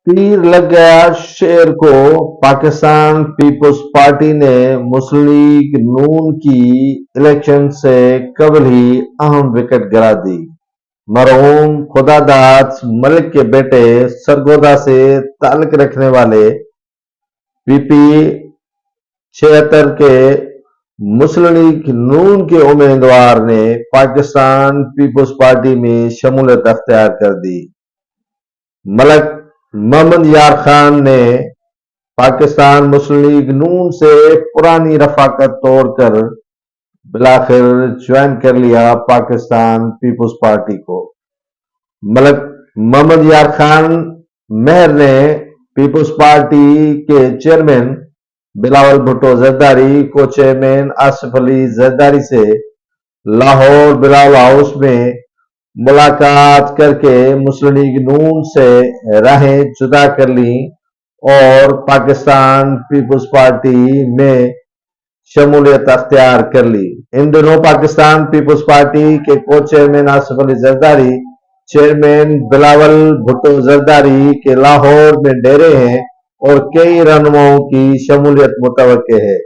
تیر لگ گیا شیر کو، پاکستان پیپلز پارٹی نے مسلم لیگ نون کی الیکشن سے قبل ہی اہم وکٹ گرا دی۔ مرحوم خدا داد ملک کے بیٹے سرگودا سے تعلق رکھنے والے پی پی 76 کے مسلم لیگ نون کے امیدوار نے پاکستان پیپلز پارٹی میں شمولیت اختیار کر دی۔ ملک محمد یار خان نے پاکستان مسلم لیگ نون سے پرانی رفاقت توڑ کر بالآخر جوائن کر لیا پاکستان پیپلز پارٹی کو۔ ملک محمد یار خان مہر نے پیپلز پارٹی کے چیئرمین بلاول بھٹو زرداری کو چیئرمین آصف علی زرداری سے لاہور بلاول ہاؤس میں ملاقات کر کے مسلم لیگ نون سے راہیں جدا کر لیں اور پاکستان پیپلز پارٹی میں شمولیت اختیار کر لی۔ ان دنوں پاکستان پیپلز پارٹی کے کو چیئرمین آصف علی زرداری چیئرمین بلاول بھٹو زرداری کے لاہور میں ڈیرے ہیں اور کئی رہنماؤں کی شمولیت متوقع ہے۔